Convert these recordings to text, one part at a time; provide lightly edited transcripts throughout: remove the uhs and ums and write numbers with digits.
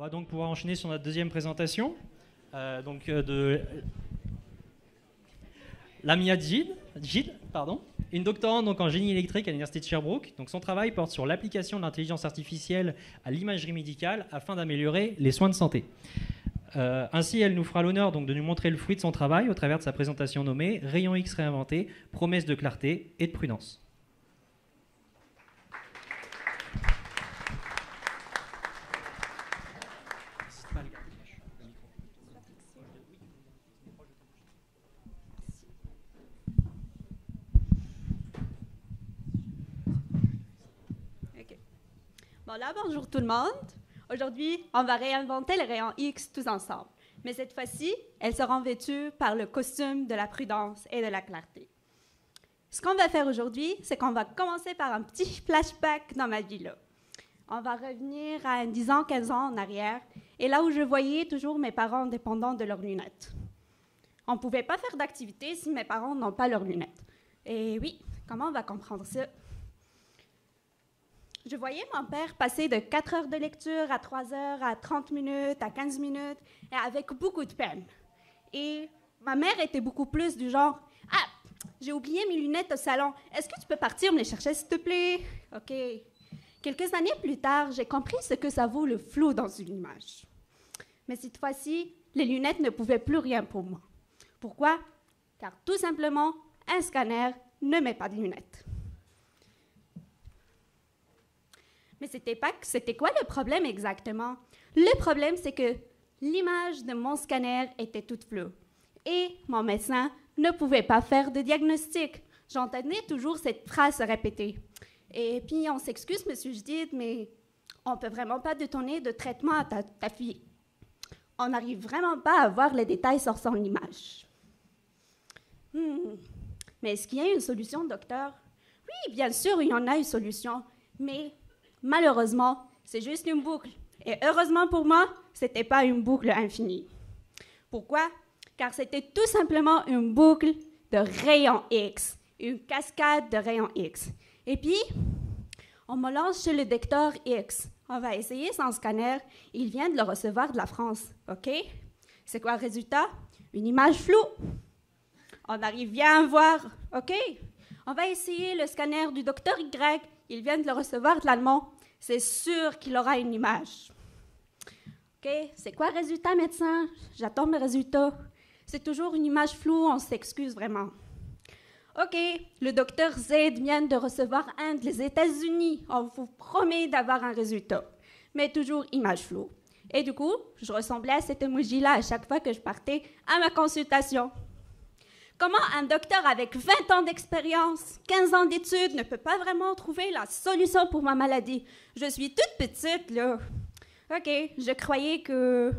va donc pouvoir enchaîner sur notre deuxième présentation. De Lamia Gide, une doctorante donc, en génie électrique à l'Université de Sherbrooke. Donc, son travail porte sur l'application de l'intelligence artificielle à l'imagerie médicale afin d'améliorer les soins de santé. Ainsi, elle nous fera l'honneur donc, de nous montrer le fruit de son travail au travers de sa présentation nommée « Rayons X réinventés, promesses de clarté et de prudence ». Bon là, bonjour tout le monde. Aujourd'hui, on va réinventer les rayons X tous ensemble. Mais cette fois-ci, elles seront vêtues par le costume de la prudence et de la clarté. Ce qu'on va faire aujourd'hui, c'est qu'on va commencer par un petit flashback dans ma vie là. On va revenir à 10 ans, 15 ans en arrière, et là où je voyais toujours mes parents dépendants de leurs lunettes. On ne pouvait pas faire d'activité si mes parents n'ont pas leurs lunettes. Et oui, comment on va comprendre ça? Je voyais mon père passer de 4 heures de lecture à 3 heures, à 30 minutes, à 15 minutes, et avec beaucoup de peine. Et ma mère était beaucoup plus du genre « Ah, j'ai oublié mes lunettes au salon. Est-ce que tu peux partir me les chercher, s'il te plaît? » OK. Quelques années plus tard, j'ai compris ce que ça vaut le flou dans une image. Mais cette fois-ci, les lunettes ne pouvaient plus rien pour moi. Pourquoi? Car tout simplement, un scanner ne met pas de lunettes. Mais c'était quoi le problème exactement? Le problème, c'est que l'image de mon scanner était toute floue. Et mon médecin ne pouvait pas faire de diagnostic. J'entendais toujours cette phrase se répéter. Et puis, on s'excuse, monsieur Judith, mais on ne peut vraiment pas donner de traitement à ta fille. On n'arrive vraiment pas à voir les détails sur son image. Mais est-ce qu'il y a une solution, docteur? Oui, bien sûr, il y en a une solution, mais malheureusement, c'est juste une boucle. Et heureusement pour moi, ce n'était pas une boucle infinie. Pourquoi? Car c'était tout simplement une boucle de rayons X, une cascade de rayons X. Et puis, on me lance chez le docteur X. On va essayer son scanner. Il vient de le recevoir de la France. OK? C'est quoi le résultat? Une image floue. On arrive bien à voir. OK? On va essayer le scanner du docteur Y. Il vient de le recevoir de l'allemand. C'est sûr qu'il aura une image. OK? C'est quoi le résultat, médecin? J'attends mes résultats. C'est toujours une image floue, on s'excuse vraiment. OK, le docteur Z vient de recevoir un des États-Unis. On vous promet d'avoir un résultat. Mais toujours image floue. Et du coup, je ressemblais à cet emoji-là à chaque fois que je partais à ma consultation. Comment un docteur avec 20 ans d'expérience, 15 ans d'études, ne peut pas vraiment trouver la solution pour ma maladie? Je suis toute petite, là. OK, je croyais que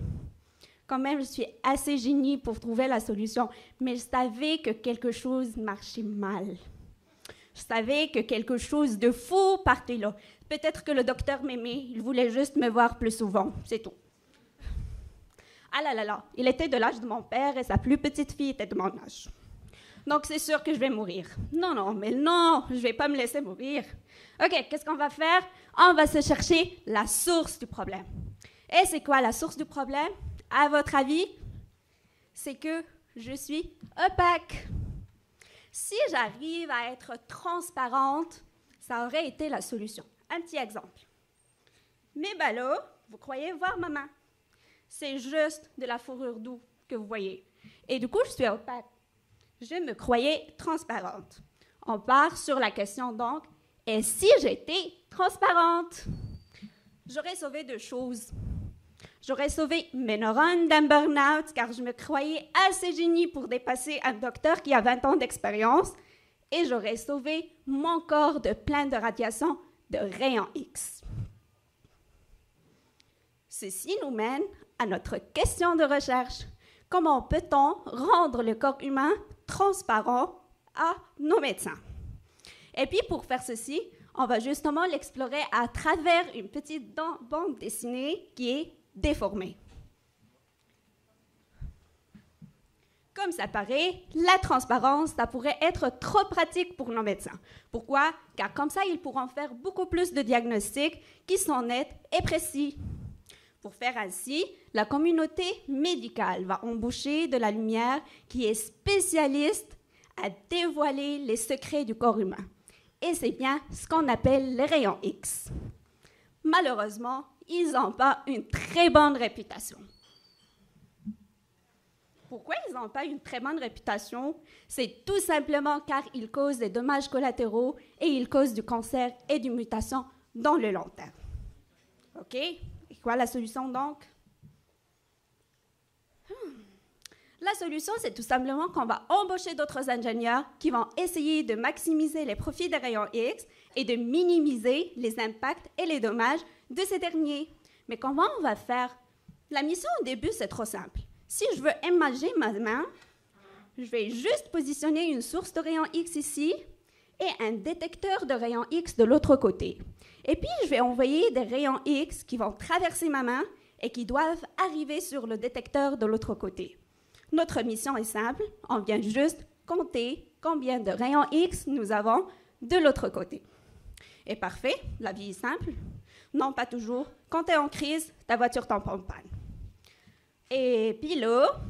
quand même, je suis assez génie pour trouver la solution, mais je savais que quelque chose marchait mal. Je savais que quelque chose de fou partait là. Peut-être que le docteur m'aimait, il voulait juste me voir plus souvent, c'est tout. Ah là là là, il était de l'âge de mon père et sa plus petite fille était de mon âge. Donc c'est sûr que je vais mourir. Non, mais non, je ne vais pas me laisser mourir. OK, qu'est-ce qu'on va faire? On va se chercher la source du problème. Et c'est quoi la source du problème? À votre avis, c'est que je suis opaque. Si j'arrive à être transparente, ça aurait été la solution. Un petit exemple. Mes ballots, vous croyez voir ma main? C'est juste de la fourrure douce que vous voyez. Et du coup, je suis opaque. Je me croyais transparente. On part sur la question donc, et si j'étais transparente? J'aurais sauvé 2 choses. J'aurais sauvé mes neurones d'un burn-out car je me croyais assez génie pour dépasser un docteur qui a 20 ans d'expérience et j'aurais sauvé mon corps de plein de radiations de rayons X. Ceci nous mène à notre question de recherche. Comment peut-on rendre le corps humain transparent à nos médecins? Et puis pour faire ceci, on va justement l'explorer à travers une petite bande dessinée qui est déformée. Comme ça paraît, la transparence, ça pourrait être trop pratique pour nos médecins. Pourquoi? Car comme ça, ils pourront faire beaucoup plus de diagnostics qui sont nets et précis. Pour faire ainsi, la communauté médicale va embaucher de la lumière qui est spécialiste à dévoiler les secrets du corps humain. Et c'est bien ce qu'on appelle les rayons X. Malheureusement, ils n'ont pas une très bonne réputation. Pourquoi ils n'ont pas une très bonne réputation? C'est tout simplement car ils causent des dommages collatéraux et ils causent du cancer et des mutations dans le long terme. OK? Et quoi la solution donc? La solution, c'est tout simplement qu'on va embaucher d'autres ingénieurs qui vont essayer de maximiser les profits des rayons X et de minimiser les impacts et les dommages de ces derniers. Mais comment on va faire? La mission au début, c'est trop simple. Si je veux imager ma main, je vais juste positionner une source de rayons X ici et un détecteur de rayons X de l'autre côté. Et puis, je vais envoyer des rayons X qui vont traverser ma main et qui doivent arriver sur le détecteur de l'autre côté. Notre mission est simple, on vient juste compter combien de rayons X nous avons de l'autre côté. Et parfait, la vie est simple. Non, pas toujours. Quand tu es en crise, ta voiture tombe en panne. Et puis là,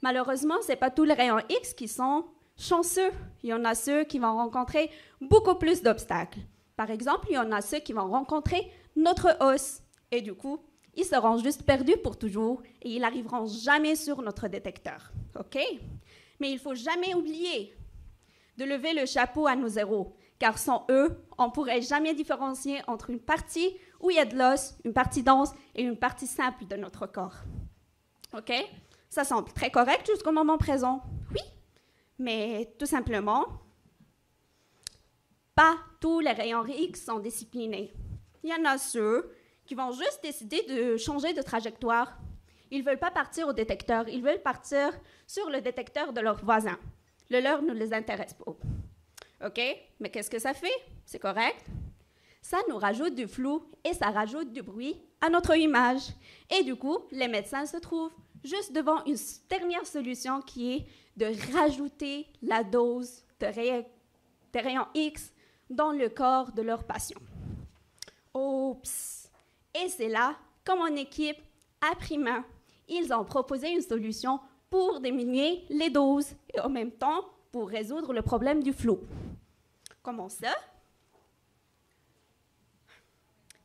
malheureusement, ce n'est pas tous les rayons X qui sont chanceux. Il y en a ceux qui vont rencontrer beaucoup plus d'obstacles. Par exemple, il y en a ceux qui vont rencontrer notre os. Et du coup, ils seront juste perdus pour toujours et ils n'arriveront jamais sur notre détecteur. OK? Mais il ne faut jamais oublier de lever le chapeau à nos héros, car sans eux, on ne pourrait jamais différencier entre une partie où il y a de l'os, une partie dense et une partie simple de notre corps. OK? Ça semble très correct jusqu'au moment présent. Oui, mais tout simplement, pas tous les rayons X sont disciplinés. Il y en a ceux qui vont juste décider de changer de trajectoire. Ils ne veulent pas partir au détecteur, ils veulent partir sur le détecteur de leurs voisins. Le leur ne les intéresse pas. OK? Mais qu'est-ce que ça fait? C'est correct? Ça nous rajoute du flou et ça rajoute du bruit à notre image. Et du coup, les médecins se trouvent juste devant une dernière solution qui est de rajouter la dose de rayons X dans le corps de leur patient. Oups! Et c'est là, comme en équipe, à Prima, ils ont proposé une solution pour diminuer les doses et en même temps pour résoudre le problème du flou. Comment ça?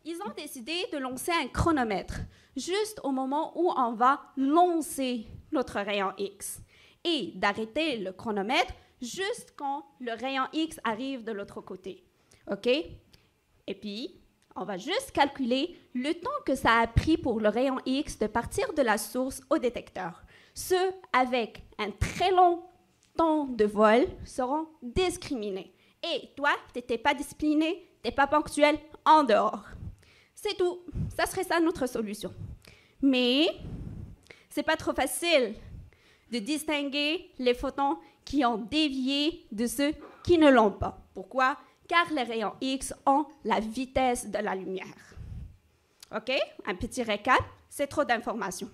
Ils ont décidé de lancer un chronomètre juste au moment où on va lancer notre rayon X et d'arrêter le chronomètre juste quand le rayon X arrive de l'autre côté. OK? Et puis, on va juste calculer le temps que ça a pris pour le rayon X de partir de la source au détecteur. Ceux avec un très long temps de vol seront discriminés. Et toi, tu n'étais pas discipliné, tu n'es pas ponctuel, en dehors. C'est tout. Ça serait ça notre solution. Mais ce n'est pas trop facile de distinguer les photons qui ont dévié de ceux qui ne l'ont pas. Pourquoi? Car les rayons X ont la vitesse de la lumière. OK? Un petit récap, c'est trop d'informations.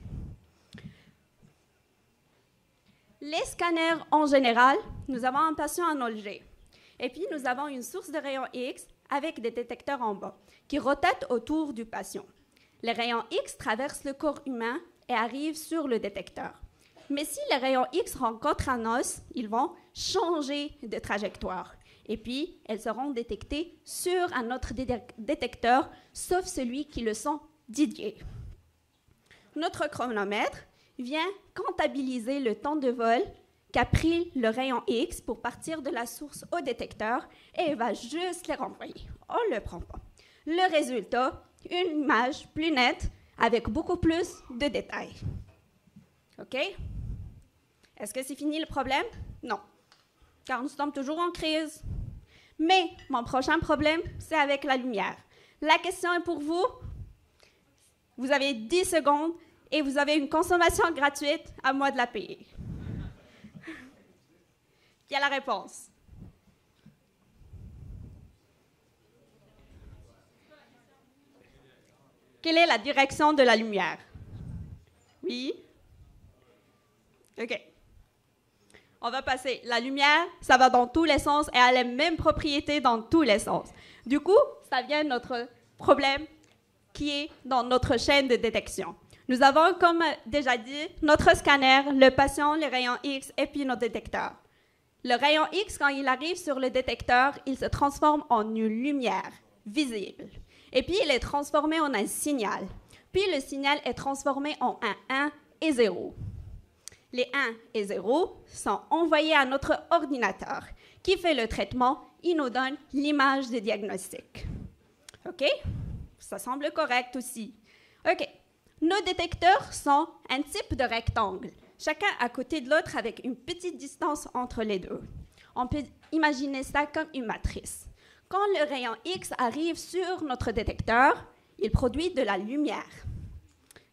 Les scanners, en général, nous avons un patient en Alger. Et puis, nous avons une source de rayons X avec des détecteurs en bas qui rotatent autour du patient. Les rayons X traversent le corps humain et arrivent sur le détecteur. Mais si les rayons X rencontrent un os, ils vont changer de trajectoire. Et puis, elles seront détectées sur un autre détecteur, sauf celui qui le sent dédié. Notre chronomètre vient comptabiliser le temps de vol qu'a pris le rayon X pour partir de la source au détecteur et il va juste les renvoyer. On ne le prend pas. Le résultat, une image plus nette avec beaucoup plus de détails. OK? Est-ce que c'est fini le problème? Non, car nous sommes toujours en crise. Mais mon prochain problème, c'est avec la lumière. La question est pour vous. Vous avez 10 secondes et vous avez une consommation gratuite, à moi de la payer. Qui a la réponse? Quelle est la direction de la lumière? Oui? OK. On va passer. La lumière, ça va dans tous les sens et a les mêmes propriétés dans tous les sens. Du coup, ça vient de notre problème qui est dans notre chaîne de détection. Nous avons, comme déjà dit, notre scanner, le patient, les rayons X et puis notre détecteur. Le rayon X, quand il arrive sur le détecteur, il se transforme en une lumière visible. Et puis, il est transformé en un signal. Puis, le signal est transformé en un 1 et 0. Les 1 et 0 sont envoyés à notre ordinateur qui fait le traitement. Il nous donne l'image de diagnostic. OK? Ça semble correct aussi. OK. Nos détecteurs sont un type de rectangle, chacun à côté de l'autre avec une petite distance entre les deux. On peut imaginer ça comme une matrice. Quand le rayon X arrive sur notre détecteur, il produit de la lumière.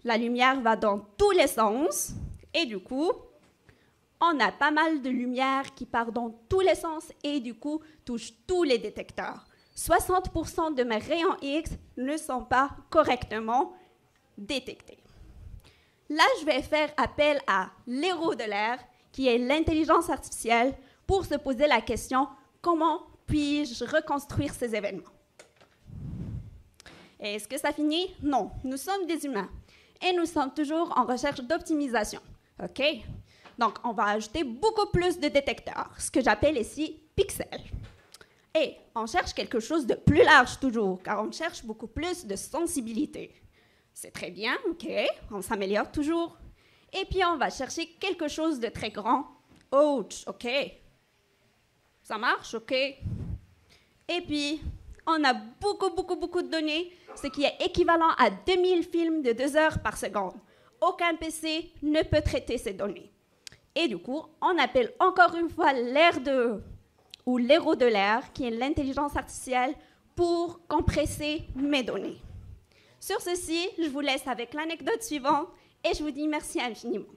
La lumière va dans tous les sens et du coup, on a pas mal de lumière qui part dans tous les sens et du coup, touche tous les détecteurs. 60% de mes rayons X ne sont pas correctement détectés. Là, je vais faire appel à l'héros de l'air, qui est l'intelligence artificielle, pour se poser la question « Comment puis-je reconstruire ces événements ?» Est-ce que ça finit? Non, nous sommes des humains et nous sommes toujours en recherche d'optimisation. OK? Donc, on va ajouter beaucoup plus de détecteurs, ce que j'appelle ici pixels. Et on cherche quelque chose de plus large toujours, car on cherche beaucoup plus de sensibilité. C'est très bien, OK, on s'améliore toujours. Et puis, on va chercher quelque chose de très grand. Ouch, OK. Ça marche, OK. Et puis, on a beaucoup de données, ce qui est équivalent à 2000 films de 2 heures par seconde. Aucun PC ne peut traiter ces données. Et du coup, on appelle encore une fois ou l'héros de l'air, qui est l'intelligence artificielle, pour compresser mes données. Sur ceci, je vous laisse avec l'anecdote suivante et je vous dis merci infiniment.